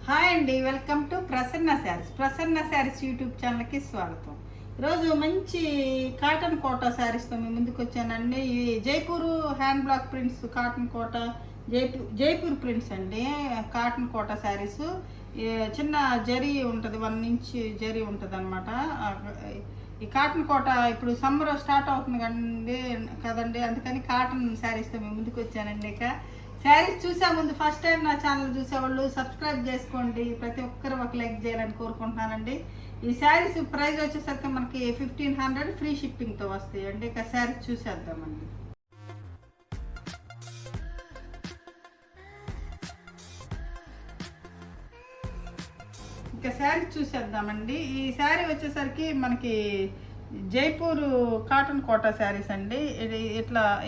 Hi అండి, welcome to Prasanna saris. Prasanna saris YouTube ఛానల్కి స్వాగతం. ఈరోజు మంచి కాటన్ కోటా శారీస్తో మీ ముందుకు వచ్చానండి. ఈ Jaipur hand block prints cotton Kota, Jaipur prints అండి. కాటన్ కోటా శారీస్ చిన్న జరీ ఉంటుంది, 1 ఇంచ్ జరీ ఉంటుంది అనమాట. ఈ కాటన్ కోట ఇప్పుడు సమ్మర్ స్టార్ట్ అవుతుంది కదండి, అందుకని కాటన్ శారీస్తో మీ ముందుకు వచ్చానండి. ఇక శారీస్ చూసే ముందు ఫస్ట్ టైం నా ఛానల్ చూసేవాళ్ళు సబ్స్క్రైబ్ చేసుకోండి, ప్రతి ఒక్కరు ఒక లైక్ చేయాలని కోరుకుంటున్నానండి. ఈ శారీస్ ప్రైస్ వచ్చేసరికి మనకి 1500 ఫ్రీ షిప్పింగ్తో వస్తాయండి. ఇక శారీస్ చూసేద్దామండి. ఇక శారీస్ చూసేద్దామండి. ఈ శారీ వచ్చేసరికి మనకి జైపూర్ కాటన్ కోటా శారీస్ అండి.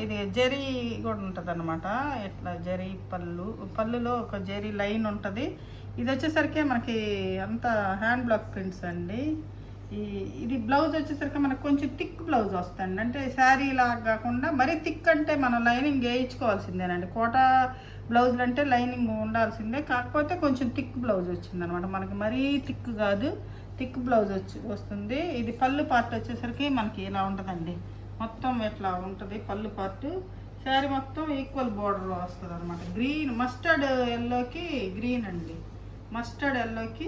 ఇది జరీ కూడా ఉంటుంది అనమాట. ఇట్లా జరీ పళ్ళులో ఒక జరీ లైన్ ఉంటుంది. ఇది వచ్చేసరికి మనకి అంతా హ్యాండ్ బ్లాక్ ప్రింట్స్ అండి. ఇది బ్లౌజ్ వచ్చేసరికి మనకు కొంచెం థిక్ బ్లౌజ్ వస్తుంది. అంటే శారీ లాగా కాకుండా మరీ థిక్, అంటే మనం లైనింగ్ వేయించుకోవాల్సిందేనండి. కోటా బ్లౌజులు అంటే లైనింగ్ ఉండాల్సిందే, కాకపోతే కొంచెం థిక్ బ్లౌజ్ వచ్చింది అనమాట. మనకి మరీ థిక్ కాదు, థిక్ బ్లౌజ్ వస్తుంది. ఇది పళ్ళు పార్ట్ వచ్చేసరికి మనకి ఇలా ఉంటుందండి. మొత్తం ఇట్లా ఉంటుంది పళ్ళు పార్ట్. శారీ మొత్తం ఈక్వల్ బోర్డర్ వస్తుంది అనమాట. గ్రీన్ మస్టర్డ్ ఎల్లోకి గ్రీన్ అండి. మస్టర్డ్ ఎల్లోకి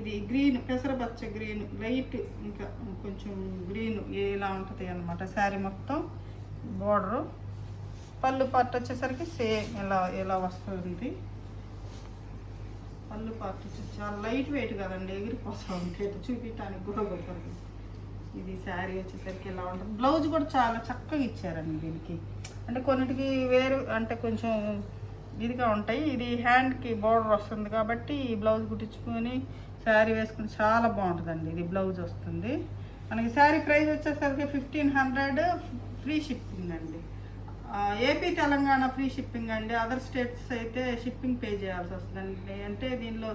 ఇది గ్రీన్, పెసరపచ్చ గ్రీన్, లైట్ ఇంకా కొంచెం గ్రీన్ ఇలా ఉంటుంది అనమాట. శారీ మొత్తం బోర్డరు. పళ్ళు పార్ట్ వచ్చేసరికి సేమ్ ఇలా వస్తుంది. పళ్ళు పార్ట్ వచ్చేసి చాలా లైట్ వెయిట్ కదండి, ఎగిరిపోతూ ఉంటాయి, చూపించడానికి కూడా కుదరదు. ఇది శారీ వచ్చేసరికి ఇలా ఉంటుంది. బ్లౌజ్ కూడా చాలా చక్కగా ఇచ్చారండి దీనికి. అంటే కొన్నిటికి వేరు, అంటే కొంచెం ఇదిగా ఉంటాయి. ఇది హ్యాండ్కి బోర్డర్ వస్తుంది కాబట్టి ఈ బ్లౌజ్ కుట్టించుకొని శారీ వేసుకుని చాలా బాగుంటుందండి. ఇది బ్లౌజ్ వస్తుంది మనకి. శారీ ప్రైస్ వచ్చేసరికి 1500 ఫ్రీ షిప్పింగ్ అండి. ఏపీ తెలంగాణ ఫ్రీ షిప్పింగ్ అండి. అదర్ స్టేట్స్ అయితే షిప్పింగ్ పే చేయాల్సి వస్తుందండి. అంటే దీనిలో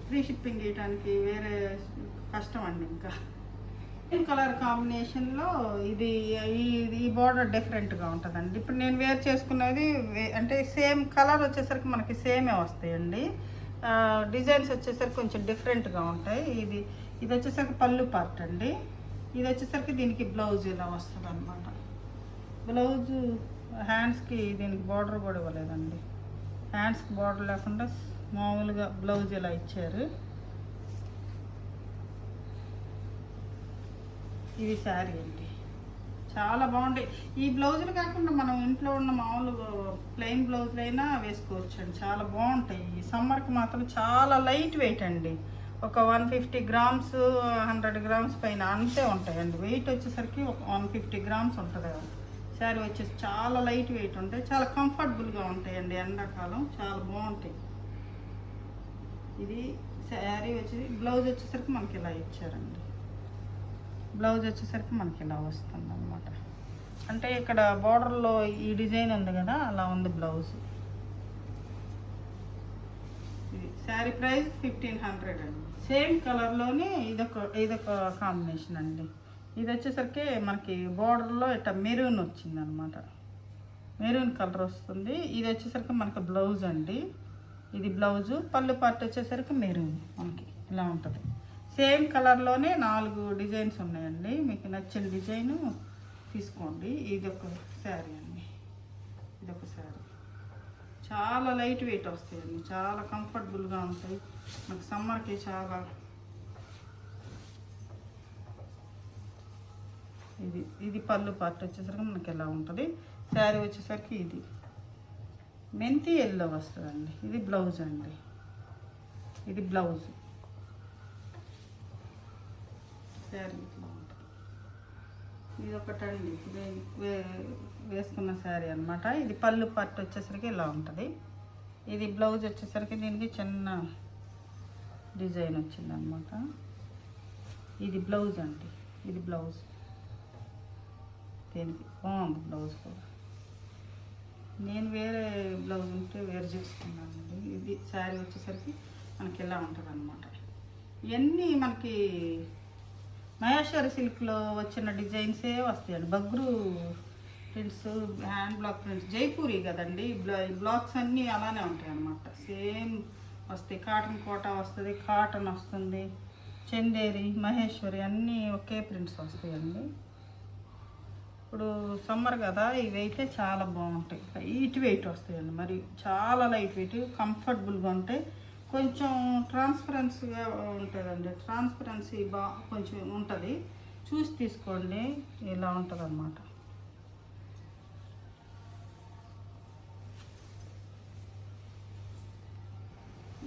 ఫ్రీ షిప్పింగ్ చేయడానికి వేరే కష్టం అండి. ఇంకా కలర్ కాంబినేషన్లో ఈ బార్డర్ డిఫరెంట్గా ఉంటుందండి. ఇప్పుడు నేను వేర్ చేసుకున్నది అంటే సేమ్ కలర్ వచ్చేసరికి మనకి సేమే వస్తాయండి. డిజైన్స్ వచ్చేసరికి కొంచెం డిఫరెంట్గా ఉంటాయి. ఇది వచ్చేసరికి పళ్ళు పార్ట్ అండి. ఇది వచ్చేసరికి దీనికి బ్లౌజ్ ఇలా వస్తుంది అనమాట. బ్లౌజు హ్యాండ్స్కి దీనికి బార్డర్ కూడా ఇవ్వలేదండి. హ్యాండ్స్కి బార్డర్ లేకుండా మామూలుగా బ్లౌజ్ ఇలా ఇచ్చారు. ఇది శారీ అండి, చాలా బాగుంటాయి. ఈ బ్లౌజులు కాకుండా మనం ఇంట్లో ఉన్న మామూలు ప్లెయిన్ బ్లౌజులు అయినా వేసుకోవచ్చు అండి, చాలా బాగుంటాయి. ఈ సమ్మర్కి మాత్రం చాలా లైట్ వెయిట్ అండి. ఒక 150 గ్రామ్స్ 100 గ్రామ్స్ పైన అంతే ఉంటాయండి. వెయిట్ వచ్చేసరికి ఒక 150 గ్రామ్స్ ఉంటుంది. శారీ వచ్చేసి చాలా లైట్ వెయిట్ ఉంటాయి, చాలా కంఫర్టబుల్గా ఉంటాయండి. ఎండాకాలం చాలా బాగుంటాయి. ఇది శారీ వచ్చేసి బ్లౌజ్ వచ్చేసరికి మనకి ఇలా ఇచ్చారండి. బ్లౌజ్ వచ్చేసరికి మనకి ఇలా వస్తుంది అనమాట. అంటే ఇక్కడ బార్డర్లో ఈ డిజైన్ ఉంది కదా, అలా ఉంది బ్లౌజ్. ఇది శారీ ప్రైస్ 1500 అండి. సేమ్ కలర్లోనే ఇదొక కాంబినేషన్ అండి. ఇది వచ్చేసరికి మనకి బార్డర్లో ఇట్లా మెరూన్ వచ్చింది అనమాట. మెరూన్ కలర్ వస్తుంది. ఇది వచ్చేసరికి మనకి బ్లౌజ్ అండి. ఇది బ్లౌజు. పళ్ళు పార్ట్ వచ్చేసరికి మెరూన్ మనకి ఇలా ఉంటుంది. సేమ్ కలర్లోనే 4 డిజైన్స్ ఉన్నాయండి. మీకు నచ్చిన డిజైను తీసుకోండి. ఇదొక శారీ అండి. ఇదొక శారీ చాలా లైట్ వెయిట్ వస్తాయండి, చాలా కంఫర్టబుల్గా ఉంటాయి. మనకి సమ్మర్కి చాలా. ఇది పళ్ళు పార్ట్ వచ్చేసరికి మనకి ఎలా ఉంటుంది. శారీ వచ్చేసరికి ఇది మెంతి ఎల్లో వస్తుందండి. ఇది బ్లౌజ్ అండి. ఇది బ్లౌజ్. శారీ ఇట్లా ఉంటుంది. ఇది ఒకటండి వేసుకున్న శారీ అనమాట. ఇది పళ్ళు పార్ట్ వచ్చేసరికి ఇలా ఉంటుంది. ఇది బ్లౌజ్ వచ్చేసరికి దీనికి చిన్న డిజైన్ వచ్చిందనమాట. ఇది బ్లౌజ్ అండి. ఇది బ్లౌజ్. దీనికి బాగుంది బ్లౌజ్ కూడా. నేను వేరే బ్లౌజ్ ఉంటే వేరే చేసుకున్నానండి. ఇది శారీ వచ్చేసరికి మనకి ఇలా ఉంటుంది అనమాట. ఇవన్నీ మనకి మహేశ్వరి సిల్క్లో వచ్చిన డిజైన్సే వస్తాయండి. Bagru prints, hand block prints, Jaipuri కదండి. బ్లాక్స్ అన్నీ అలానే ఉంటాయి అన్నమాట. సేమ్ వస్తాయి. కాటన్ కోటా వస్తుంది, కాటన్ వస్తుంది, చందేరి, మహేశ్వరి అన్నీ ఒకే ప్రింట్స్ వస్తాయండి. ఇప్పుడు సమ్మర్ కదా, ఇవి అయితే చాలా బాగుంటాయి. లైట్ వెయిట్ వస్తాయండి, మరి చాలా లైట్ వెయిట్, కంఫర్టబుల్గా ఉంటాయి. కొంచెం ట్రాన్స్పరెన్సీగా ఉంటుందండి, ట్రాన్స్పరెన్సీ కొంచెం ఉంటుంది, చూసి తీసుకోండి. ఇలా ఉంటుంది అన్నమాట.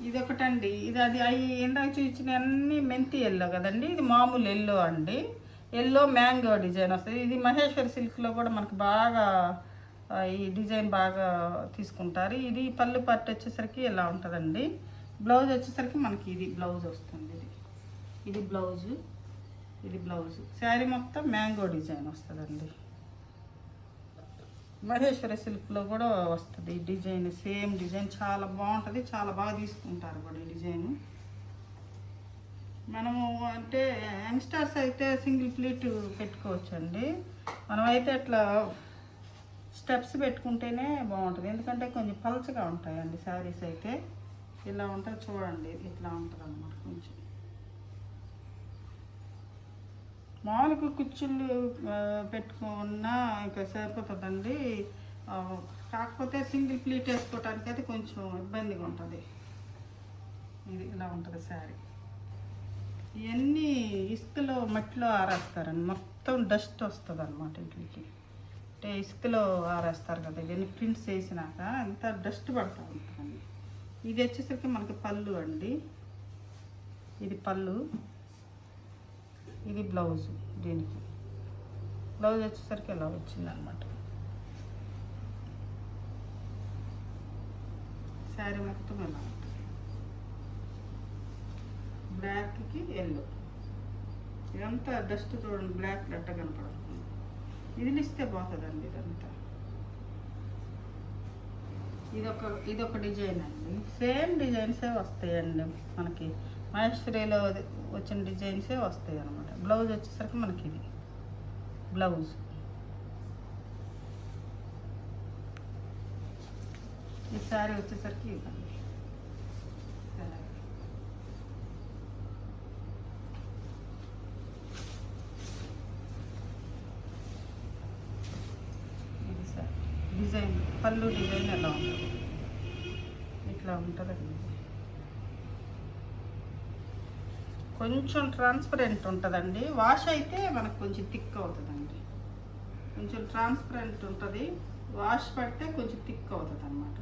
ఇదొకటండి, ఇది అది అవి ఇందాక చూసిన అన్ని మెంతి ఎల్లో కదండి, ఇది మామూలు ఎల్లో అండి. ఎల్లో మ్యాంగో డిజైన్ వస్తుంది. ఇది మహేశ్వరి సిల్క్లో కూడా మనకు బాగా ఈ డిజైన్ బాగా తీసుకుంటారు. ఇది పళ్ళు పట్టు వచ్చేసరికి ఇలా ఉంటుందండి. బ్లౌజ్ వచ్చేసరికి మనకి ఇది బ్లౌజ్ వస్తుంది. ఇది బ్లౌజు, ఇది బ్లౌజు. శారీ మొత్తం మ్యాంగో డిజైన్ వస్తుందండి. మహేశ్వరి సిల్క్లో కూడా వస్తుంది ఈ డిజైన్, సేమ్ డిజైన్ చాలా బాగుంటుంది, చాలా బాగా తీసుకుంటారు కూడా ఈ డిజైన్. మనము అంటే యంగ్స్టర్స్ అయితే సింగిల్ ప్లీట్ పెట్టుకోవచ్చు అండి. మనమైతే అట్లా స్టెప్స్ పెట్టుకుంటేనే బాగుంటుంది, ఎందుకంటే కొంచెం పల్చగా ఉంటాయండి శారీస్ అయితే. ఇలా ఉంటుంది చూడండి, ఇట్లా ఉంటుంది అన్నమాట. కొంచెం మామూలుగా కుచ్చుళ్ళు పెట్టుకున్నా ఇంకా సరిపోతుందండి. కాకపోతే సింగిల్ ప్లీట్ వేసుకోవటానికి అయితే కొంచెం ఇబ్బందిగా ఉంటుంది. ఇది ఇలా ఉంటుంది శారీ. ఇవన్నీ ఇసుకలో మట్టిలో ఆరేస్తారండి, మొత్తం డస్ట్ వస్తుంది అన్నమాట ఇంటికి. అంటే ఇసుకలో ఆరేస్తారు కదా, ఇవన్నీ ప్రింట్స్ వేసినాక అంతా డస్ట్ పడుతూ ఉంటుందండి. ఇది వచ్చేసరికి మనకి పళ్ళు అండి, ఇది పళ్ళు, ఇది బ్లౌజ్. దీనికి బ్లౌజ్ వచ్చేసరికి ఇలా వచ్చిందనమాట. శారీ మొత్తం ఇలా ఉంటుంది, బ్లాక్కి ఎల్లో. ఇదంతా డస్ట్ చూడండి, బ్లాక్ రెట్ట కనపడుతుంది. ఇది ఇస్తే పోతుందండి ఇదంతా. ఇదొక డిజైన్ అండి, సేమ్ డిజైన్సే వస్తాయండి మనకి. మహేశ్వరిలో వచ్చిన డిజైన్సే వస్తాయి అన్నమాట. బ్లౌజ్ వచ్చేసరికి మనకి ఇది బ్లౌజ్. ఈ శారీ వచ్చేసరికి ఇవ్వండి. ఇది సార్ డిజైన్, పళ్ళు డిజైన్ ఎలా ఉంటుంది, ఇట్లా ఉంటుందండి. కొంచెం ట్రాన్స్పరెంట్ ఉంటుందండి, వాష్ అయితే మనకు కొంచెం థిక్ అవుతుందండి. కొంచెం ట్రాన్స్పరెంట్ ఉంటుంది, వాష్ పడితే కొంచెం థిక్ అవుతుంది అన్నమాట.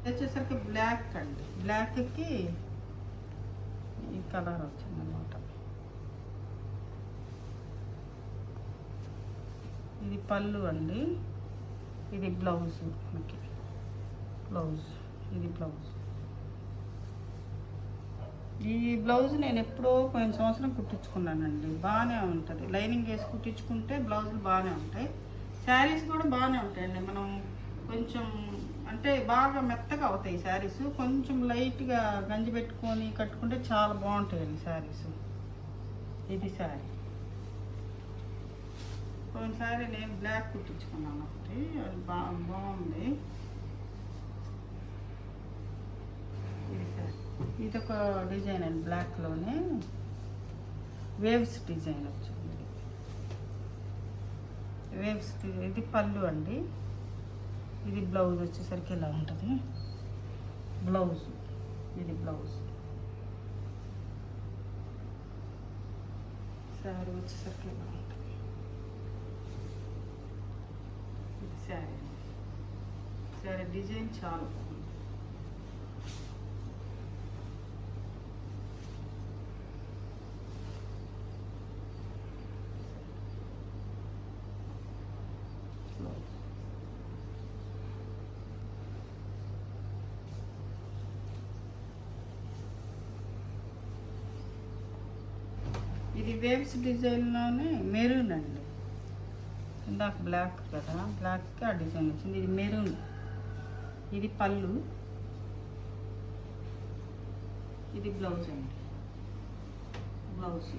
వచ్చేసరికి బ్లాక్ అండి, బ్లాక్కి ఈ కలర్ వచ్చిందన్నమాట. ఇది పళ్ళు అండి, ఇది బ్లౌజ్ మనకి, బ్లౌజ్, ఇది బ్లౌజ్. ఈ బ్లౌజ్ నేను ఎప్పుడో పోయిన సంవత్సరం కుట్టించుకున్నానండి, బాగానే ఉంటుంది. లైనింగ్ వేసి కుట్టించుకుంటే బ్లౌజులు బాగానే ఉంటాయి, శారీస్ కూడా బాగానే ఉంటాయండి. మనం కొంచెం అంటే బాగా మెత్తగా అవుతాయి శారీస్, కొంచెం లైట్గా గంజి పెట్టుకొని కట్టుకుంటే చాలా బాగుంటాయండి శారీస్. ఇది శారీ, పోయినసారి నేను బ్లాక్ కుట్టించుకున్నాను ఒకటి, అది బాగుంది. ఇది శారీ, ఇది ఒక డిజైన్ అండి, బ్లాక్లోనే వేవ్స్ డిజైన్ వచ్చింది. వేవ్స్, ఇది పళ్ళు అండి, ఇది బ్లౌజ్ వచ్చేసరికి ఇలా ఉంటుంది. బ్లౌజ్, ఇది బ్లౌజ్. శారీ వచ్చేసరికి ఇలా ఉంటుంది. ఇది శారీ, శారీ డిజైన్ చాలా బాగుంది. ఇది వేవ్స్ డిజైన్లోనే మెరూన్ అండి, ఇందాక బ్లాక్ కదా, బ్లాక్కి ఆ డిజైన్ వచ్చింది. ఇది మెరూన్, ఇది పళ్ళు, ఇది బ్లౌజ్ అండి, బ్లౌజ్.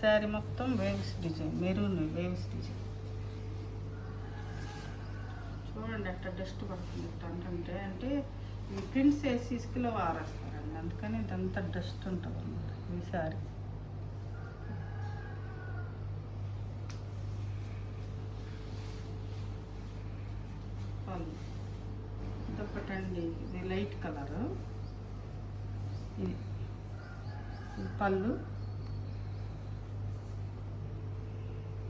శారీ మొత్తం waves design, maroon waves design. చూడండి ఎట్లా డస్ట్ పడుతుంది అంటే అంటే ఈ ప్రింట్స్ వేసి ఇసుకలో ఆరేస్తారండి, అందుకని ఇదంతా డస్ట్ ఉంటుంది అన్నమాట ఈ శారీ. ఇదొకటండి, ఇది లైట్ కలరు, ఇది పళ్ళు,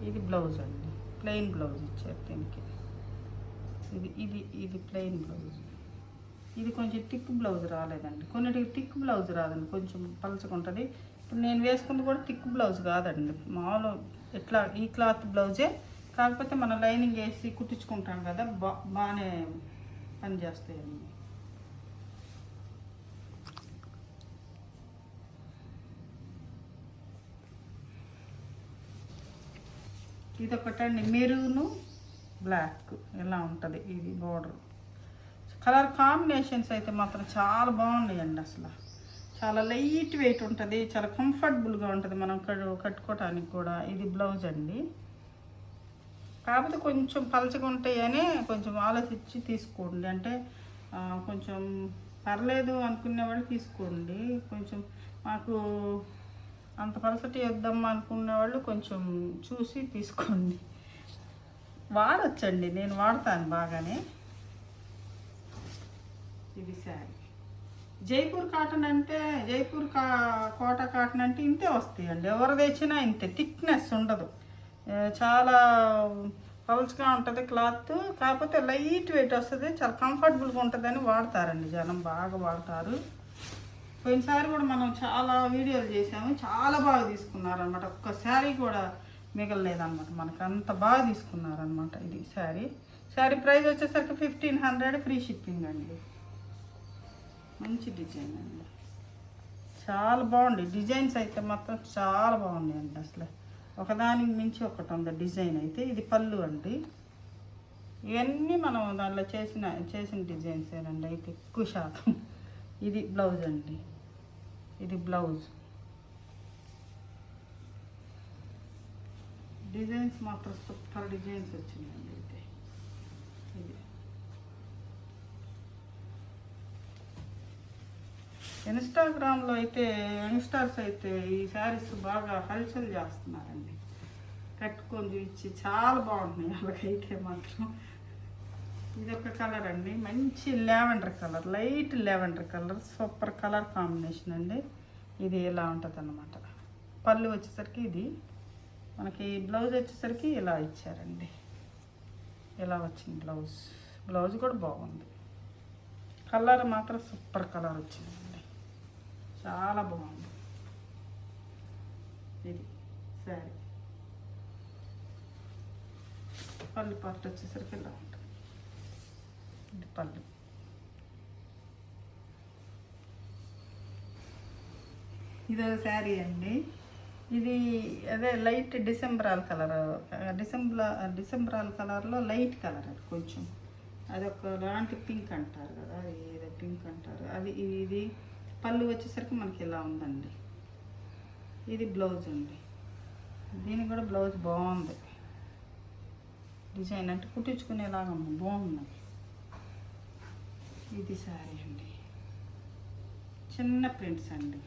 ఇది బ్లౌజ్ అండి, ప్లెయిన్ బ్లౌజ్ ఇచ్చారు దీనికి. ఇది ప్లెయిన్ బ్లౌజ్. ఇది కొంచెం థిక్ బ్లౌజ్ రాలేదండి, కొన్నిటికి థిక్ బ్లౌజ్ రాదండి, కొంచెం పలుచుకుంటుంది. ఇప్పుడు నేను వేసుకుంది కూడా థిక్ బ్లౌజ్ కాదండి, మామూలు ఇట్లా ఈ క్లాత్ బ్లౌజే, కాకపోతే మనం లైనింగ్ వేసి కుట్టించుకుంటాం కదా, బాగానే పనిచేస్తాయండి. ఇదొకటండి మెరూను బ్లాక్ ఇలా ఉంటుంది, ఇది బోర్డర్. కలర్ కాంబినేషన్స్ అయితే మాత్రం చాలా బాగున్నాయండి, అసలు చాలా లైట్ వెయిట్ ఉంటుంది, చాలా కంఫర్టబుల్గా ఉంటుంది మనం కట్టుకోవటానికి కూడా. ఇది బ్లౌజ్ అండి, కాకపోతే కొంచెం పలచగా ఉంటాయని కొంచెం ఆలోచించి తీసుకోండి, అంటే కొంచెం పర్లేదు అనుకునే వాళ్ళు తీసుకోండి. కొంచెం మాకు అంత పలసటి వేద్దాం అనుకునే వాళ్ళు కొంచెం చూసి తీసుకోండి. వాడచ్చండి, నేను వాడతాను బాగానే. ఇది శారీ జైపూర్ కాటన్ అంటే, జైపూర్ కోటా కాటన్ అంటే ఇంతే వస్తాయండి, ఎవరు తెచ్చినా ఇంతే, థిక్నెస్ ఉండదు, చాలా పల్చగా ఉంటుంది క్లాత్, కాకపోతే లైట్ వెయిట్ వస్తుంది, చాలా కంఫర్టబుల్గా ఉంటుందని వాడతారండి జనం, బాగా వాడతారు. పోయినసారి కూడా మనం చాలా వీడియోలు చేసాము, చాలా బాగా తీసుకున్నారనమాట, ఒక్క శారీ కూడా మిగలలేదన్నమాట, మనకు అంత బాగా తీసుకున్నారనమాట. ఇది శారీ ప్రైస్ వచ్చేసరికి 1500, ఫ్రీ షిప్పింగ్ అండి. మంచి డిజైన్ అండి, చాలా బాగుంది, డిజైన్స్ అయితే మాత్రం చాలా బాగున్నాయండి, అసలు ఒకదానికి మించి ఒకటి ఉంది డిజైన్ అయితే. ఇది పళ్ళు అండి, ఇవన్నీ మనం దాంట్లో చేసిన డిజైన్స్ ఏనండి అయితే ఎక్కువ శాతం. ఇది బ్లౌజ్ అండి, ఇది బ్లౌజ్. డిజైన్స్ మాత్రం సూపర్ డిజైన్స్ వచ్చినాయండి అయితే. ఇది ఇన్స్టాగ్రామ్లో అయితే యంగ్స్టర్స్ అయితే ఈ శారీస్ బాగా హల్చల్ చేస్తున్నారండి, కట్టుకొని చూపించి చాలా బాగుంటున్నాయి వాళ్ళకైతే మాత్రం. ఇది ఒక కలర్ అండి, మంచి lavender colour, light lavender colour, super colour combination అండి. ఇది ఇలా ఉంటుంది అన్నమాట. పళ్ళు వచ్చేసరికి ఇది మనకి, బ్లౌజ్ వచ్చేసరికి ఇలా ఇచ్చారండి, ఇలా వచ్చింది బ్లౌజ్ కూడా బాగుంది. కలర్ మాత్రం సూపర్ కలర్ వచ్చిందండి, చాలా బాగుంది. ఇది శారీ పళ్ళు పార్ట్ వచ్చేసరికి ఇలా ఉంటుంది, ఇది పళ్ళు. ఇది శారీ అండి, ఇది అదే లైట్ డిసెంబరాల్ కలర్, డిసెంబరాల్ కలర్లో లైట్ కలర్, అది కొంచెం అదొక లాంటి పింక్ అంటారు కదా, ఏదో పింక్ అంటారు అది. ఇది పళ్ళు వచ్చేసరికి మనకి ఇలా ఉందండి. ఇది బ్లౌజ్ అండి, దీనికి కూడా బ్లౌజ్ బాగుంది, డిజైన్ అంటే కుట్టించుకునేలాగా ఉంది, బాగుంది. ఇది శారీ అండి, చిన్న ప్రింట్స్ అండి,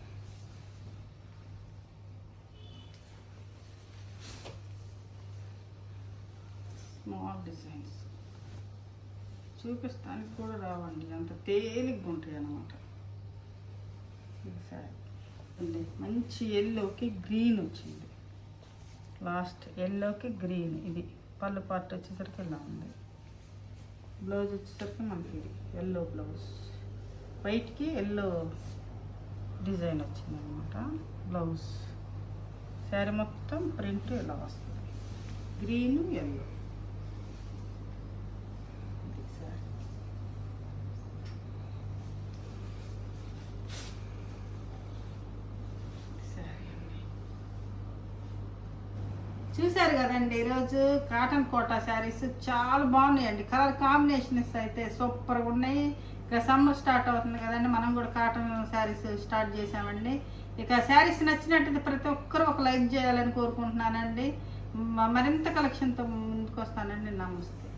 స్మాల్ డిజైన్స్, చూపిస్తానికి కూడా రావండి, అంత తేలిగ్గా ఉంటాయి అన్నమాట. ఇది శారీ అండి, మంచి ఎల్లోకి గ్రీన్ వచ్చింది, లాస్ట్ ఎల్లోకి గ్రీన్. ఇది పళ్ళు పార్ట్ వచ్చేసరికి ఇలా ఉంది, బ్లౌజ్ వచ్చేసరికి మనకి ఎల్లో బ్లౌజ్, వైట్కి ఎల్లో డిజైన్ వచ్చింది అనమాట బ్లౌజ్. శారీ మొత్తం ప్రింట్ ఇలా వస్తుంది, గ్రీన్ ఎల్లో. చూసారు కదండి, ఈరోజు కాటన్ కోటా శారీస్ చాలా బాగున్నాయండి, కలర్ కాంబినేషన్స్ అయితే సూపర్గా ఉన్నాయి. ఇక సమ్మర్ స్టార్ట్ అవుతుంది కదండి, మనం కూడా కాటన్ శారీస్ స్టార్ట్ చేసామండి. ఇక శారీస్ నచ్చినట్టు ప్రతి ఒక్కరు ఒక లైక్ చేయాలని కోరుకుంటున్నానండి. మరింత కలెక్షన్తో ముందుకు వస్తానండి. నమస్తే.